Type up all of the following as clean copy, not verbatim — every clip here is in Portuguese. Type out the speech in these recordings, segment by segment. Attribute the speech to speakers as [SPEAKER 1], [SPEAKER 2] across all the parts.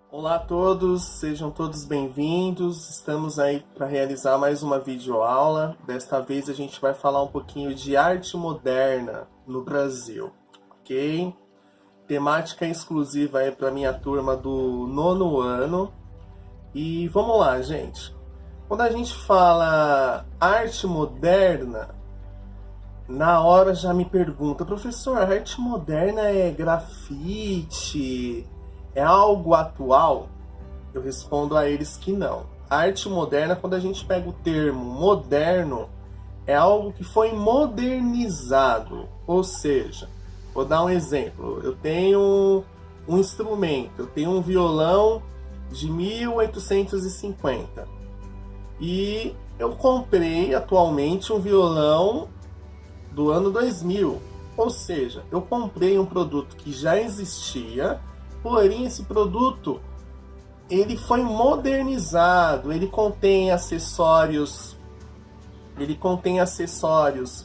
[SPEAKER 1] Olá a todos, sejam todos bem-vindos. Estamos aí para realizar mais uma videoaula. Desta vez a gente vai falar um pouquinho de arte moderna no Brasil, ok? Temática exclusiva aí para minha turma do nono ano. E vamos lá, gente. Quando a gente fala arte moderna, na hora já me pergunta, professor, a arte moderna é grafite? É algo atual? Eu respondo a eles que não. A arte moderna, quando a gente pega o termo moderno, é algo que foi modernizado. Ou seja, vou dar um exemplo. Eu tenho um instrumento, eu tenho um violão de 1850. E eu comprei atualmente um violão do ano 2000. Ou seja, eu comprei um produto que já existia, porém esse produto ele foi modernizado, ele contém acessórios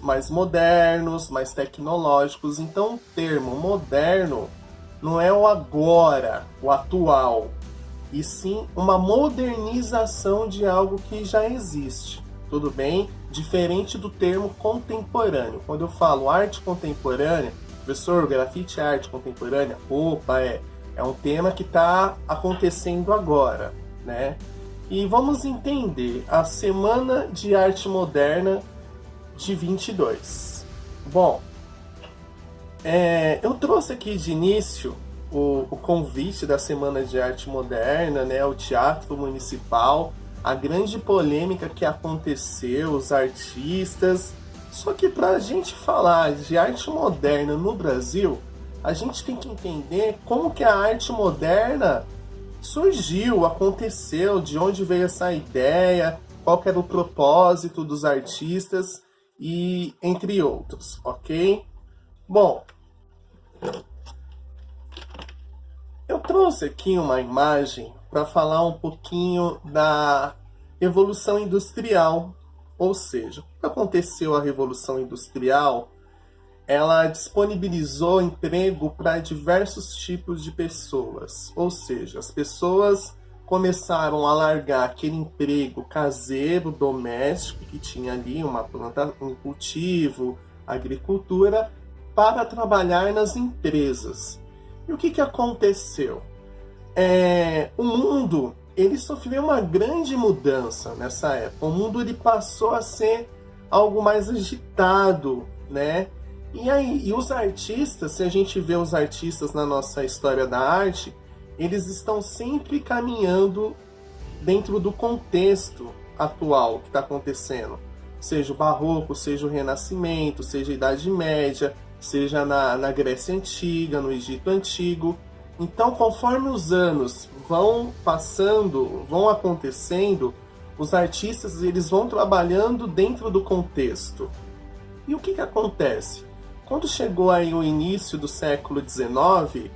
[SPEAKER 1] mais modernos, mais tecnológicos. Então o termo moderno não é o agora, o atual, e sim uma modernização de algo que já existe. Tudo bem? Diferente do termo contemporâneo. Quando eu falo arte contemporânea, professor, grafite é arte contemporânea? Opa, é um tema que está acontecendo agora, né? E vamos entender a Semana de Arte Moderna de 22. Bom, eu trouxe aqui de início o convite da Semana de Arte Moderna, né, o Teatro Municipal, a grande polêmica que aconteceu, os artistas. Só que para a gente falar de arte moderna no Brasil, a gente tem que entender como que a arte moderna surgiu, aconteceu, de onde veio essa ideia, qual que era o propósito dos artistas e entre outros, ok? Bom, eu trouxe aqui uma imagem para falar um pouquinho da Revolução Industrial, ou seja, quando aconteceu a Revolução Industrial, ela disponibilizou emprego para diversos tipos de pessoas, ou seja, as pessoas começaram a largar aquele emprego caseiro, doméstico, que tinha ali uma planta, um cultivo, agricultura, para trabalhar nas empresas. E o que aconteceu? O mundo ele sofreu uma grande mudança nessa época. O mundo ele passou a ser algo mais agitado, né? E os artistas, se a gente vê os artistas na nossa história da arte, eles estão sempre caminhando dentro do contexto atual que está acontecendo. Seja o Barroco, seja o Renascimento, seja a Idade Média, seja na Grécia Antiga, no Egito Antigo. Então, conforme os anos vão passando, vão acontecendo, os artistas eles vão trabalhando dentro do contexto. E o que acontece? Quando chegou aí o início do século XIX,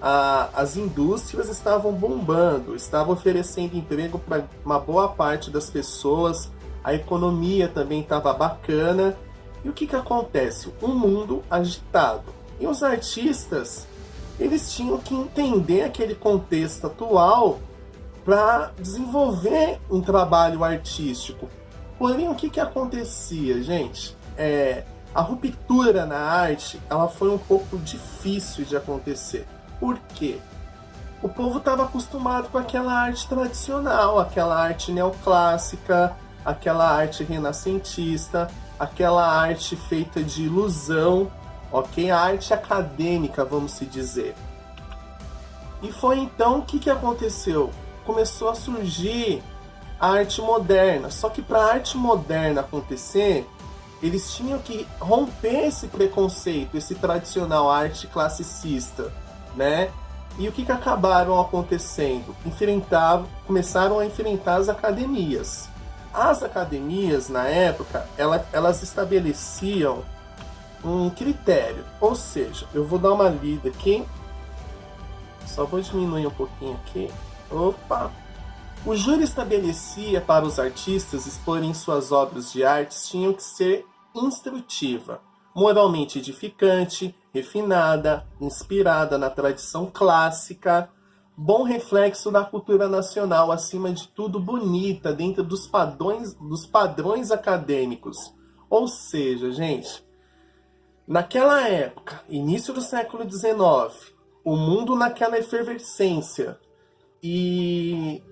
[SPEAKER 1] as indústrias estavam bombando, estavam oferecendo emprego para uma boa parte das pessoas, a economia também estava bacana. E o que acontece? Um mundo agitado. E os artistas, eles tinham que entender aquele contexto atual para desenvolver um trabalho artístico. Porém, o que acontecia, gente? A ruptura na arte, ela foi um pouco difícil de acontecer. Por quê? O povo estava acostumado com aquela arte tradicional, aquela arte neoclássica, aquela arte renascentista, aquela arte feita de ilusão, ok? A arte acadêmica, vamos se dizer. E foi então o que aconteceu? Começou a surgir a arte moderna. Só que para a arte moderna acontecer, eles tinham que romper esse preconceito, esse tradicional arte classicista, né? E o que acabaram acontecendo? Começaram a enfrentar as academias. As academias, na época, elas estabeleciam um critério. Ou seja, eu vou dar uma lida aqui. Só vou diminuir um pouquinho aqui. Opa! O júri estabelecia para os artistas exporem suas obras de artes tinham que ser instrutiva, moralmente edificante, refinada, inspirada na tradição clássica. bom reflexo da cultura nacional, acima de tudo bonita, dentro dos padrões acadêmicos. Ou seja, gente, naquela época, início do século XIX, o mundo naquela efervescência e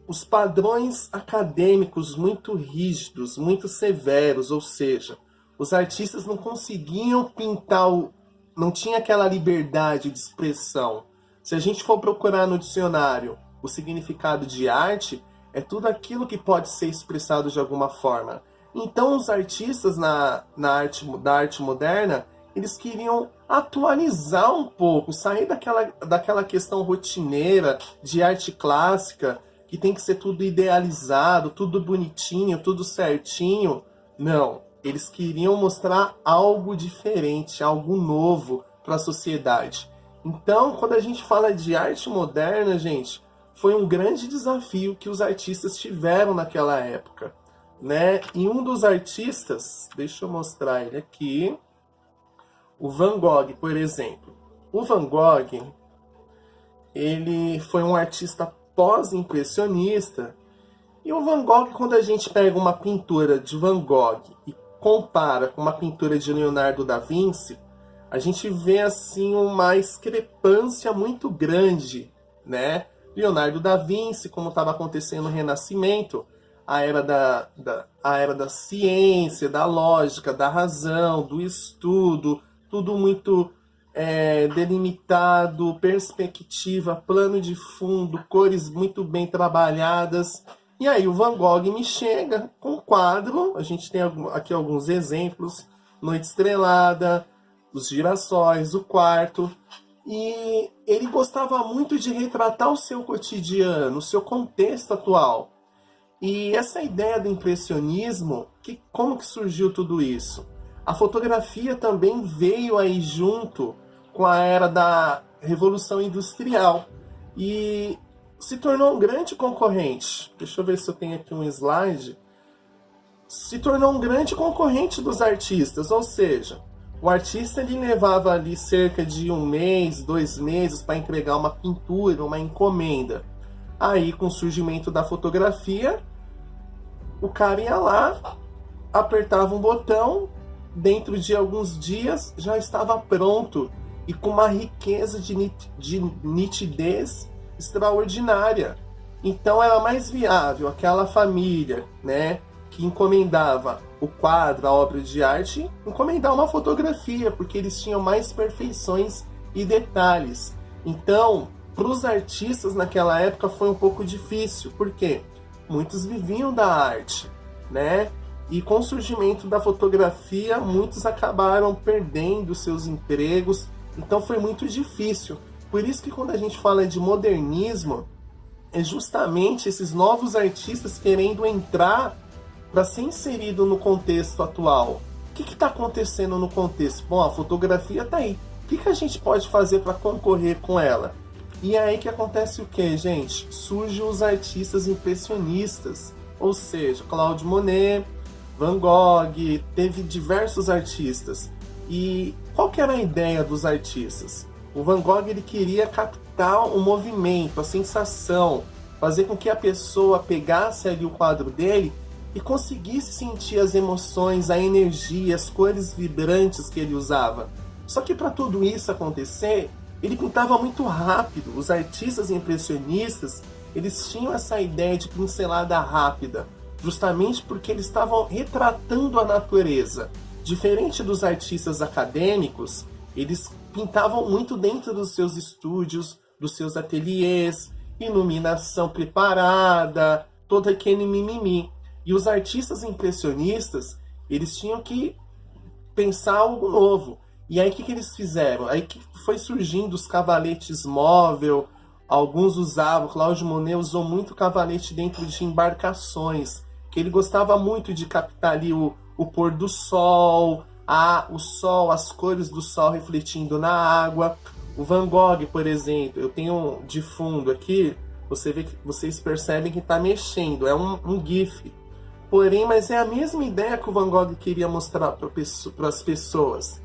[SPEAKER 1] os padrões acadêmicos muito rígidos, muito severos, ou seja, os artistas não conseguiam pintar, não tinha aquela liberdade de expressão. Se a gente for procurar no dicionário o significado de arte, é tudo aquilo que pode ser expressado de alguma forma. Então os artistas da arte moderna, eles queriam atualizar um pouco, sair daquela questão rotineira de arte clássica, que tem que ser tudo idealizado, tudo bonitinho, tudo certinho. Não, eles queriam mostrar algo diferente, algo novo para a sociedade. Então, quando a gente fala de arte moderna, gente, foi um grande desafio que os artistas tiveram naquela época, né? E um dos artistas, deixa eu mostrar ele aqui, o Van Gogh, por exemplo. O Van Gogh, ele foi um artista pós-impressionista. E o Van Gogh, quando a gente pega uma pintura de Van Gogh e compara com uma pintura de Leonardo da Vinci, a gente vê assim uma discrepância muito grande, né? Leonardo da Vinci, como estava acontecendo no Renascimento, a era da ciência, da lógica, da razão, do estudo, tudo muito delimitado, perspectiva, plano de fundo, cores muito bem trabalhadas. E aí o Van Gogh me chega com um quadro, a gente tem aqui alguns exemplos, Noite Estrelada, Os Girassóis, O Quarto, e ele gostava muito de retratar o seu cotidiano, o seu contexto atual. E essa ideia do impressionismo, como que surgiu tudo isso? A fotografia também veio aí junto com a era da Revolução Industrial e se tornou um grande concorrente. Deixa eu ver se eu tenho aqui um slide. Se tornou um grande concorrente dos artistas, ou seja, o artista ele levava ali cerca de 1 mês, 2 meses para entregar uma pintura, uma encomenda. Aí, com o surgimento da fotografia, o cara ia lá, apertava um botão, dentro de alguns dias já estava pronto e com uma riqueza de nitidez extraordinária. Então era mais viável aquela família, né, que encomendava o quadro, a obra de arte, encomendar uma fotografia, porque eles tinham mais perfeições e detalhes. Então, para os artistas naquela época foi um pouco difícil, porque muitos viviam da arte, né? E com o surgimento da fotografia, muitos acabaram perdendo seus empregos, então foi muito difícil. Por isso que quando a gente fala de modernismo, é justamente esses novos artistas querendo entrar para ser inserido no contexto atual. O que está acontecendo no contexto? Bom, a fotografia está aí. O que a gente pode fazer para concorrer com ela? E é aí que acontece o que, gente? Surgem os artistas impressionistas, ou seja, Claude Monet, Van Gogh, teve diversos artistas. E qual que era a ideia dos artistas? O Van Gogh ele queria captar o movimento, a sensação, fazer com que a pessoa pegasse ali o quadro dele e conseguisse sentir as emoções, a energia, as cores vibrantes que ele usava. Só que para tudo isso acontecer, ele pintava muito rápido. Os artistas impressionistas, eles tinham essa ideia de pincelada rápida, justamente porque eles estavam retratando a natureza. Diferente dos artistas acadêmicos, eles pintavam muito dentro dos seus estúdios, dos seus ateliês, iluminação preparada, todo aquele mimimi. E os artistas impressionistas, eles tinham que pensar algo novo. E aí o que eles fizeram? Aí que foi surgindo os cavaletes móvel, alguns usavam, Claude Monet usou muito cavalete dentro de embarcações, que ele gostava muito de captar ali o pôr do sol, o sol, as cores do sol refletindo na água. O Van Gogh, por exemplo, eu tenho de fundo aqui, vocês percebem que está mexendo, é um GIF. Porém, mas é a mesma ideia que o Van Gogh queria mostrar para as pessoas.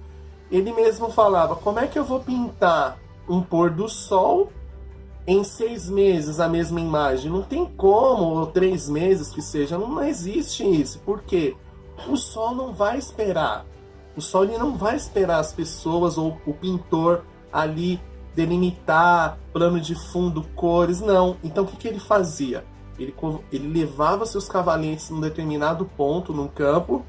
[SPEAKER 1] Ele mesmo falava, como é que eu vou pintar um pôr do sol em 6 meses a mesma imagem. Não tem como, ou 3 meses que seja, não existe isso. Por quê? O sol não vai esperar. O sol ele não vai esperar as pessoas ou o pintor ali delimitar plano de fundo, cores, não. Então o que ele fazia? Ele levava seus cavalentes num determinado ponto, num campo,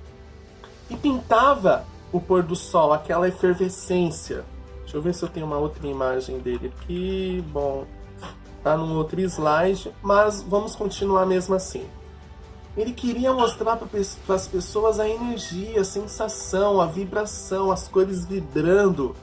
[SPEAKER 1] e pintava o pôr do sol, aquela efervescência. Deixa eu ver se eu tenho uma outra imagem dele aqui. Bom, tá num outro slide, mas vamos continuar mesmo assim. Ele queria mostrar para as pessoas a energia, a sensação, a vibração, as cores vibrando.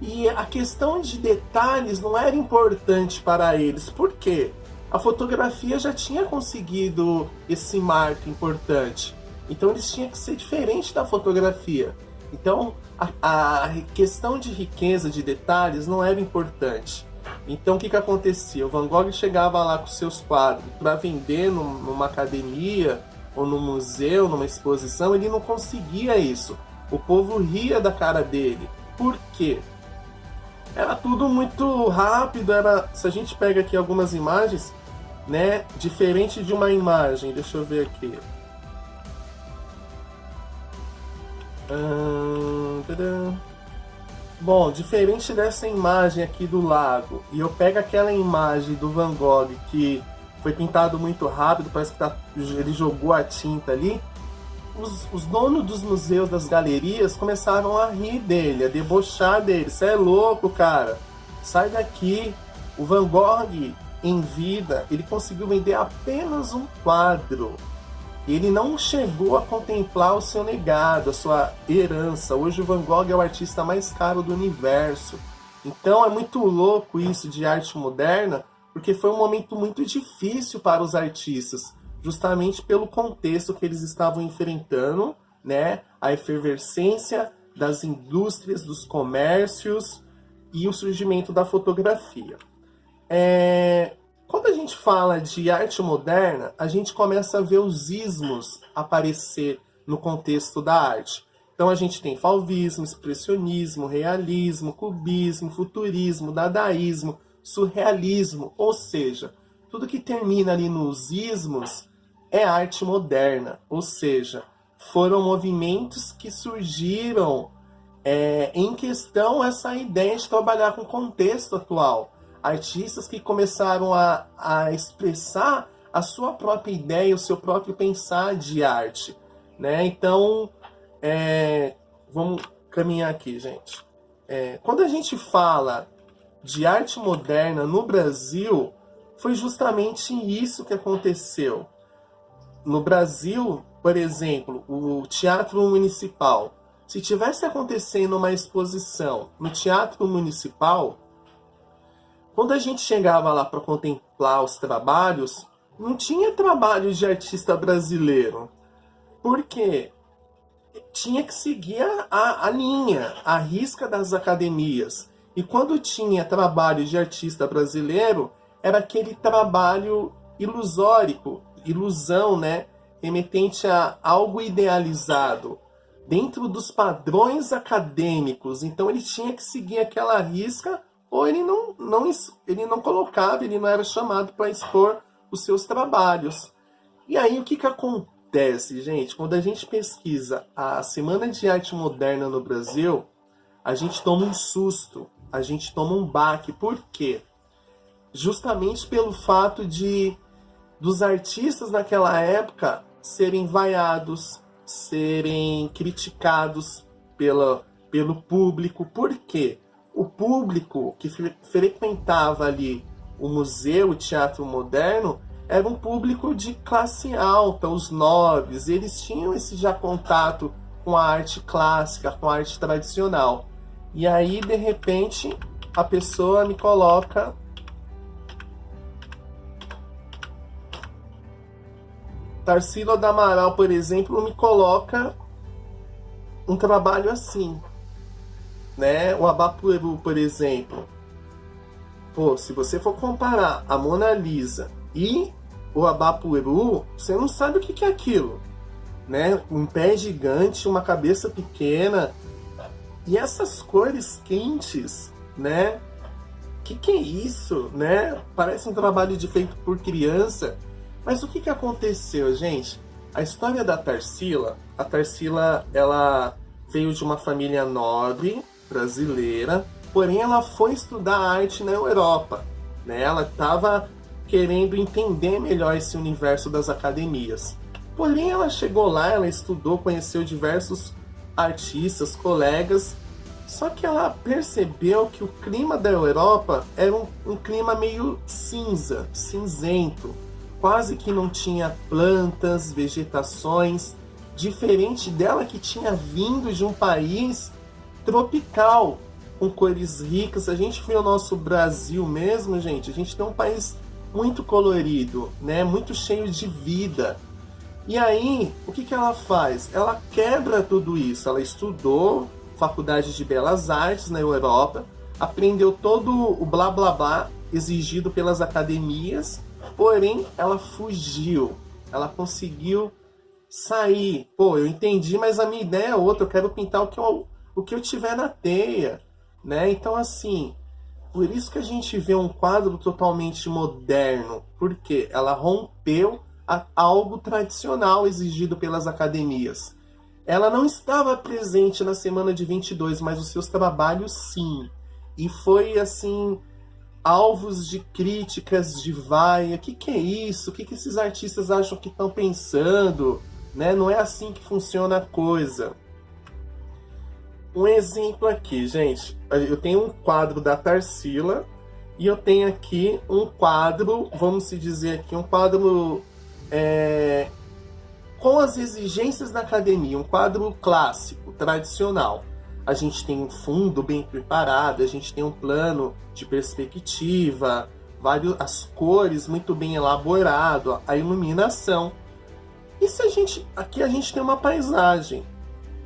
[SPEAKER 1] E a questão de detalhes não era importante para eles. Por quê? A fotografia já tinha conseguido esse marco importante. Então eles tinham que ser diferente da fotografia. Então a questão de riqueza, de detalhes, não era importante. Então o que acontecia? O Van Gogh chegava lá com seus quadros para vender numa academia ou num museu, numa exposição, ele não conseguia isso. O povo ria da cara dele. Por quê? Era tudo muito rápido, se a gente pega aqui algumas imagens, né, diferente de uma imagem, deixa eu ver aqui. Bom, diferente dessa imagem aqui do lago, e eu pego aquela imagem do Van Gogh que foi pintado muito rápido, parece que ele jogou a tinta ali, os donos dos museus, das galerias, começaram a rir dele, a debochar dele. Você é louco, cara, sai daqui. O Van Gogh, em vida, ele conseguiu vender apenas um quadro. Ele não chegou a contemplar o seu legado, a sua herança. Hoje o Van Gogh é o artista mais caro do universo. Então é muito louco isso de arte moderna, porque foi um momento muito difícil para os artistas, justamente pelo contexto que eles estavam enfrentando, né? A efervescência das indústrias, dos comércios e o surgimento da fotografia. Quando a gente fala de arte moderna, a gente começa a ver os ismos aparecer no contexto da arte. Então a gente tem fauvismo, expressionismo, realismo, cubismo, futurismo, dadaísmo, surrealismo, ou seja, tudo que termina ali nos ismos é arte moderna, ou seja, foram movimentos que surgiram em questão essa ideia de trabalhar com o contexto atual. Artistas que começaram a expressar a sua própria ideia, o seu próprio pensar de arte, né? Então, vamos caminhar aqui, gente. Quando a gente fala de arte moderna no Brasil, foi justamente isso que aconteceu. No Brasil, por exemplo, o Teatro Municipal. Se tivesse acontecendo uma exposição no Teatro Municipal, quando a gente chegava lá para contemplar os trabalhos, não tinha trabalho de artista brasileiro. Por quê? Tinha que seguir a linha, a risca das academias. E quando tinha trabalho de artista brasileiro, era aquele trabalho ilusórico, ilusão, né? Remetente a algo idealizado, dentro dos padrões acadêmicos. Então ele tinha que seguir aquela risca, ou ele não colocava, ele não era chamado para expor os seus trabalhos. E aí o que acontece, gente? Quando a gente pesquisa a Semana de Arte Moderna no Brasil, a gente toma um susto, a gente toma um baque. Por quê? Justamente pelo fato dos artistas naquela época serem vaiados, serem criticados pelo público. Por quê? O público que frequentava ali o museu, o teatro moderno, era um público de classe alta, os nobres. Eles tinham esse já contato com a arte clássica, com a arte tradicional. E aí, de repente, a pessoa me coloca Tarsila do Amaral, por exemplo, me coloca um trabalho assim, né? O Abapueru, por exemplo. Pô, se você for comparar a Mona Lisa e o Abapueru, você não sabe o que é aquilo, né? Um pé gigante, uma cabeça pequena, e essas cores quentes, né? Que é isso, né? Parece um trabalho de feito por criança. Mas o que aconteceu, gente? A história da Tarsila, a Tarsila, ela veio de uma família nobre brasileira, porém ela foi estudar arte na Europa, né? Ela estava querendo entender melhor esse universo das academias. Porém ela chegou lá, ela estudou, conheceu diversos artistas, colegas, só que ela percebeu que o clima da Europa era um clima meio cinza, cinzento. Quase que não tinha plantas, vegetações, diferente dela que tinha vindo de um país tropical, com cores ricas. A gente vê o nosso Brasil mesmo, gente, a gente tem um país muito colorido, né? Muito cheio de vida. E aí, o que ela faz? Ela quebra tudo isso. Ela estudou Faculdade de Belas Artes na Europa, aprendeu todo o blá blá blá exigido pelas academias, porém ela fugiu. Ela conseguiu sair. Pô, eu entendi, mas a minha ideia é outra. Eu quero pintar o que eu tiver na teia, né? Então, assim, por isso que a gente vê um quadro totalmente moderno, porque ela rompeu algo tradicional exigido pelas academias. Ela não estava presente na semana de 22, mas os seus trabalhos sim. E foi assim, alvos de críticas, de vaia. O que é isso? O que esses artistas acham que estão pensando? Né? Não é assim que funciona a coisa. Um exemplo aqui, gente. Eu tenho um quadro da Tarsila e eu tenho aqui um quadro, vamos se dizer aqui, um quadro com as exigências da academia, um quadro clássico, tradicional. A gente tem um fundo bem preparado, a gente tem um plano de perspectiva, as cores muito bem elaborado, a iluminação. E se aqui a gente tem uma paisagem.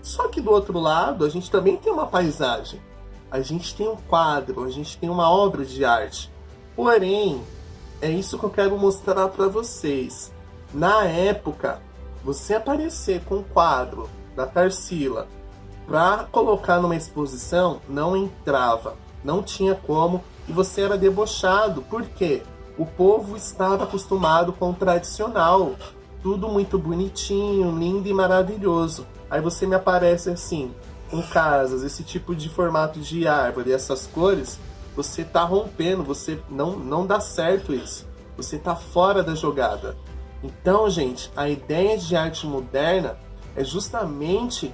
[SPEAKER 1] Só que do outro lado, a gente também tem uma paisagem. A gente tem um quadro, a gente tem uma obra de arte. Porém, é isso que eu quero mostrar para vocês. Na época, você aparecer com um quadro da Tarsila para colocar numa exposição, não entrava. Não tinha como e você era debochado. Por quê? O povo estava acostumado com o tradicional. Tudo muito bonitinho, lindo e maravilhoso. Aí você me aparece assim, com casas, esse tipo de formato de árvore, essas cores, você tá rompendo, você não dá certo isso. Você tá fora da jogada. Então, gente, a ideia de arte moderna é justamente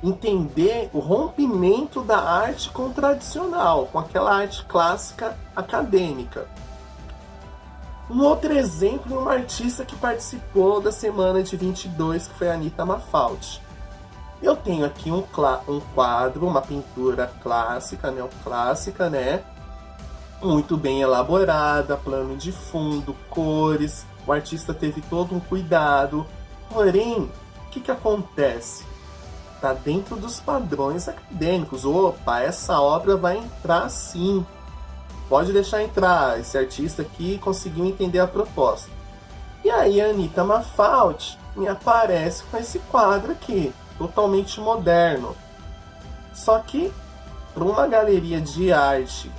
[SPEAKER 1] entender o rompimento da arte com o tradicional, com aquela arte clássica acadêmica. Um outro exemplo de uma artista que participou da semana de 22, que foi a Anita Mafaldi. Eu tenho aqui um quadro, uma pintura clássica, neoclássica, né? Muito bem elaborada, plano de fundo, cores. O artista teve todo um cuidado. Porém, o que acontece? Está dentro dos padrões acadêmicos. Opa, essa obra vai entrar sim. Pode deixar entrar. Esse artista aqui conseguiu entender a proposta. E aí a Anita Mafaldi me aparece com esse quadro aqui, totalmente moderno. Só que para uma galeria de arte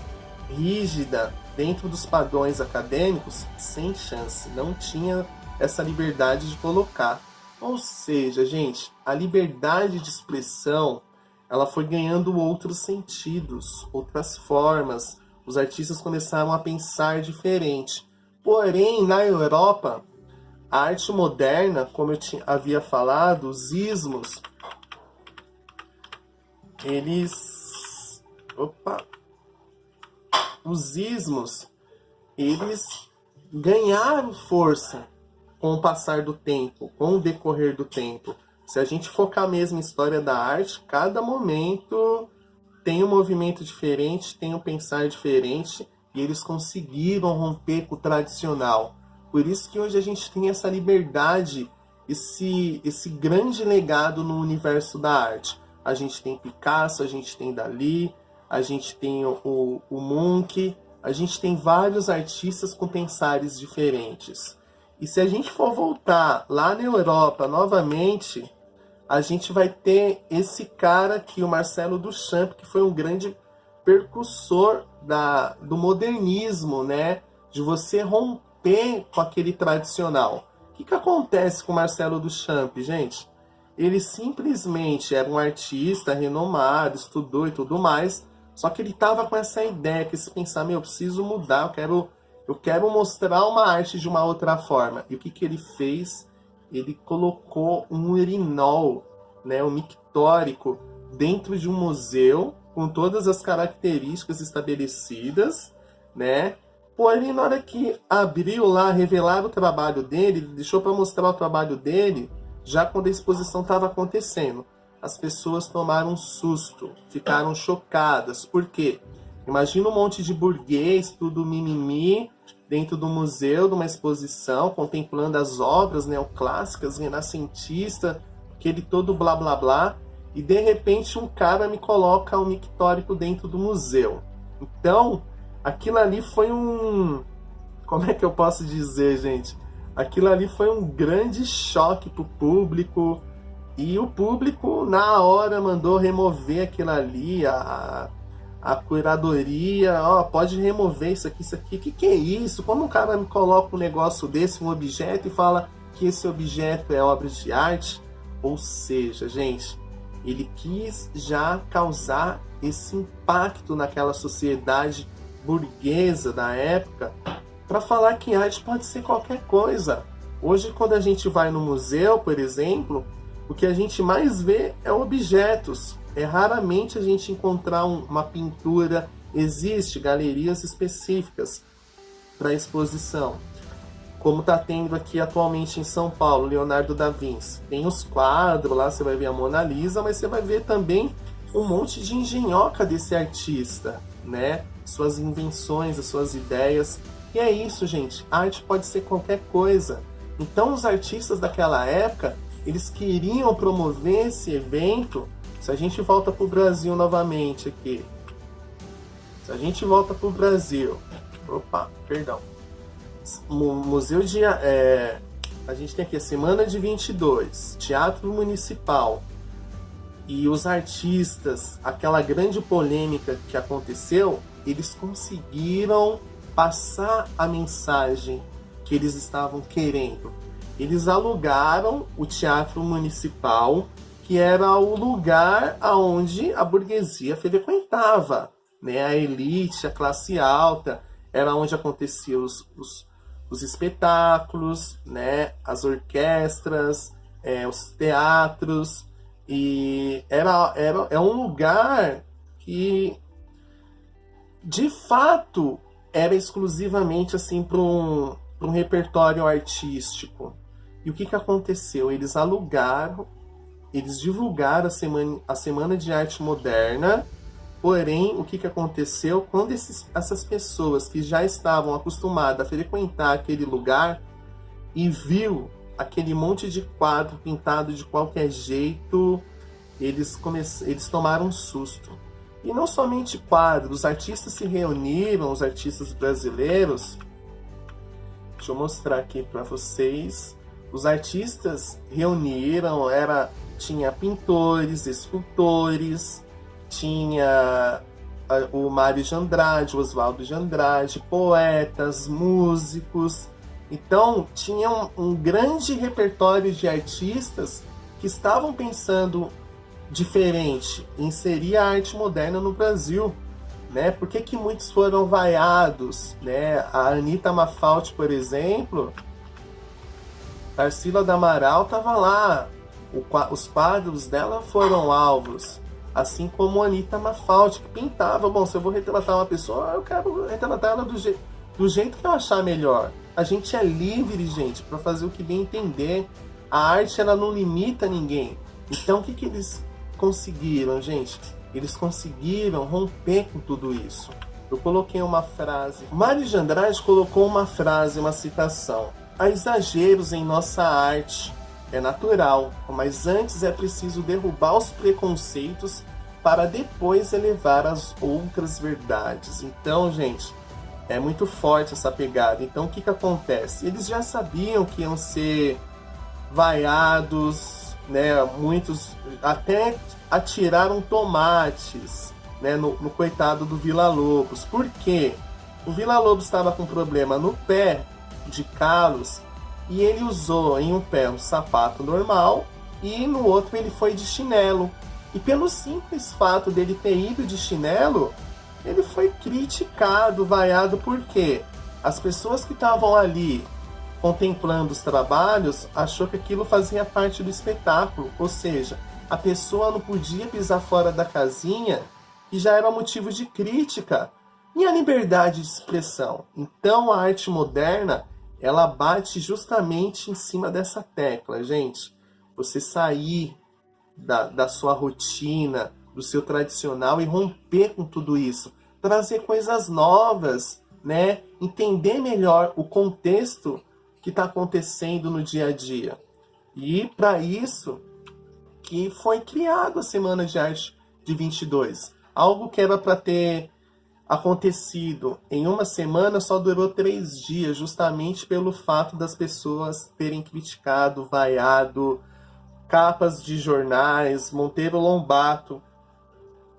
[SPEAKER 1] rígida, dentro dos padrões acadêmicos, sem chance, não tinha essa liberdade de colocar. Ou seja, gente, a liberdade de expressão, ela foi ganhando outros sentidos, outras formas. Os artistas começaram a pensar diferente. Porém, na Europa, a arte moderna, como eu havia falado, os ismos, eles ganharam força com o passar do tempo, com o decorrer do tempo. Se a gente focar mesmo em história da arte, cada momento tem um movimento diferente, tem um pensar diferente, e eles conseguiram romper com o tradicional. Por isso que hoje a gente tem essa liberdade, esse grande legado no universo da arte. A gente tem Picasso, a gente tem Dalí, a gente tem o Munch, a gente tem vários artistas com pensares diferentes. E se a gente for voltar lá na Europa novamente, a gente vai ter esse cara aqui, o Marcelo Duchamp, que foi um grande percussor do modernismo, né? De você romper com aquele tradicional. O que acontece com Marcelo Duchamp, gente? Ele simplesmente era um artista renomado, estudou e tudo mais, só que ele estava com essa ideia, com esse pensamento, eu preciso mudar, eu quero mostrar uma arte de uma outra forma. E o que ele fez? Ele colocou um urinol, né, um mictórico, dentro de um museu, com todas as características estabelecidas, né? Porém, na hora que abriu lá, revelaram o trabalho dele, deixou para mostrar o trabalho dele, já quando a exposição estava acontecendo. As pessoas tomaram um susto, ficaram chocadas. Por quê? Imagina um monte de burguês, tudo mimimi, dentro do museu, de uma exposição, contemplando as obras neoclássicas, renascentistas, aquele todo blá blá blá, e de repente um cara me coloca um mictórico dentro do museu. Então, aquilo ali foi um... Como é que eu posso dizer, gente? Aquilo ali foi um grande choque pro público, e o público, na hora, mandou remover aquilo ali, a curadoria, pode remover isso aqui, que é isso? Como um cara me coloca um negócio desse, um objeto, e fala que esse objeto é obra de arte? Ou seja, gente, ele quis já causar esse impacto naquela sociedade burguesa da época, para falar que arte pode ser qualquer coisa. Hoje, quando a gente vai no museu, por exemplo, o que a gente mais vê é objetos. É raramente a gente encontrar uma pintura. Existe galerias específicas para exposição, como está tendo aqui atualmente em São Paulo, Leonardo da Vinci. Tem os quadros lá, você vai ver a Mona Lisa, mas você vai ver também um monte de engenhoca desse artista, né? Suas invenções, as suas ideias. E é isso, gente. Arte pode ser qualquer coisa. Então, os artistas daquela época, eles queriam promover esse evento. Se a gente volta para o Brasil novamente aqui. Se a gente volta para o Brasil. Opa, perdão. Museu de... a gente tem aqui a Semana de 22. Teatro Municipal. E os artistas, aquela grande polêmica que aconteceu, eles conseguiram passar a mensagem que eles estavam querendo. Eles alugaram o Teatro Municipal, que era o lugar onde a burguesia frequentava, né? A elite, a classe alta, era onde aconteciam os espetáculos, né? As orquestras, os teatros, e é um lugar que, de fato, era exclusivamente assim para um repertório artístico. E o que aconteceu? Eles alugaram, eles divulgaram a Semana de Arte Moderna, porém, o que aconteceu? Quando essas pessoas que já estavam acostumadas a frequentar aquele lugar e viu aquele monte de quadro pintado de qualquer jeito, eles tomaram um susto. E não somente quadros, os artistas se reuniram, os artistas brasileiros. Deixa eu mostrar aqui para vocês. Os artistas reuniram, tinha pintores, escultores, tinha o Mário de Andrade, o Oswaldo de Andrade, poetas, músicos. Então, tinha um grande repertório de artistas que estavam pensando diferente, inserir a arte moderna no Brasil, né? Por que muitos foram vaiados, né? A Anita Mafaldi, por exemplo, Tarsila do Amaral estava lá, os quadros dela foram alvos, assim como a Anita Mafaldi, que pintava. Bom, se eu vou retratar uma pessoa, eu quero retratar ela do jeito que eu achar melhor. A gente é livre, gente, para fazer o que bem entender. A arte, ela não limita ninguém. Então, o que eles conseguiram, gente? Eles conseguiram romper com tudo isso. Eu coloquei uma frase. Mário de Andrade colocou uma frase, uma citação. Há exageros em nossa arte. É natural, mas antes é preciso derrubar os preconceitos para depois elevar as outras verdades. Então, gente, é muito forte essa pegada. Então, o que acontece? Eles já sabiam que iam ser vaiados, né? Muitos até atiraram tomates né, no coitado do Villa-Lobos. Por quê? O Villa-Lobos estava com problema no pé de calos e ele usou em um pé um sapato normal e no outro ele foi de chinelo. E pelo simples fato dele ter ido de chinelo, ele foi criticado, vaiado, porque as pessoas que estavam ali contemplando os trabalhos achou que aquilo fazia parte do espetáculo, ou seja, a pessoa não podia pisar fora da casinha, que já era motivo de crítica. E a liberdade de expressão? Então a arte moderna, ela bate justamente em cima dessa tecla, gente. Você sair da sua rotina, do seu tradicional e romper com tudo isso. Trazer coisas novas, né? Entender melhor o contexto que está acontecendo no dia a dia. E para isso que foi criado a Semana de Arte de 22. Algo que era para ter acontecido em uma semana só durou 3 dias, justamente pelo fato das pessoas terem criticado, vaiado, capas de jornais. Monteiro Lobato,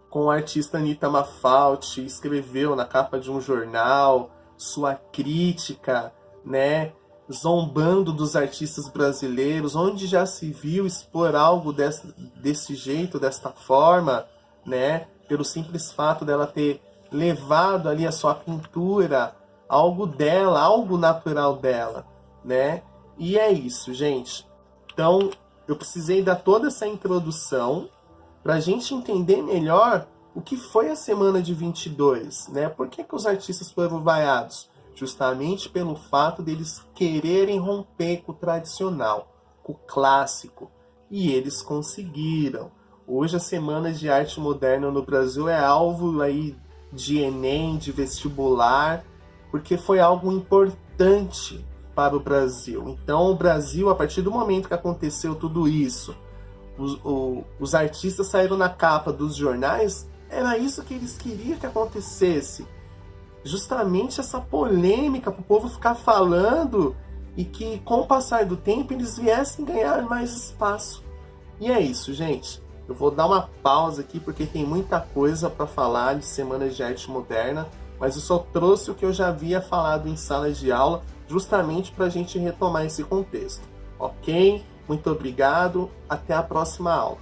[SPEAKER 1] com a artista Anita Mafaldi, escreveu na capa de um jornal sua crítica, né, zombando dos artistas brasileiros, onde já se viu expor algo desse jeito, desta forma, né, pelo simples fato dela ter levado ali a sua pintura, algo dela, algo natural dela, né? E é isso, gente. Então, eu precisei dar toda essa introdução para a gente entender melhor o que foi a semana de 22, né? Por que os artistas foram vaiados? Justamente pelo fato deles quererem romper com o tradicional, com o clássico. E eles conseguiram. Hoje a Semana de Arte Moderna no Brasil é alvo aí de Enem, de vestibular, porque foi algo importante para o Brasil. Então o Brasil, a partir do momento que aconteceu tudo isso, os artistas saíram na capa dos jornais, era isso que eles queriam que acontecesse. Justamente essa polêmica para o povo ficar falando e que com o passar do tempo eles viessem ganhar mais espaço. E é isso, gente. Eu vou dar uma pausa aqui porque tem muita coisa para falar de Semana de Arte Moderna, mas eu só trouxe o que eu já havia falado em sala de aula, justamente para a gente retomar esse contexto. Ok? Muito obrigado. Até a próxima aula.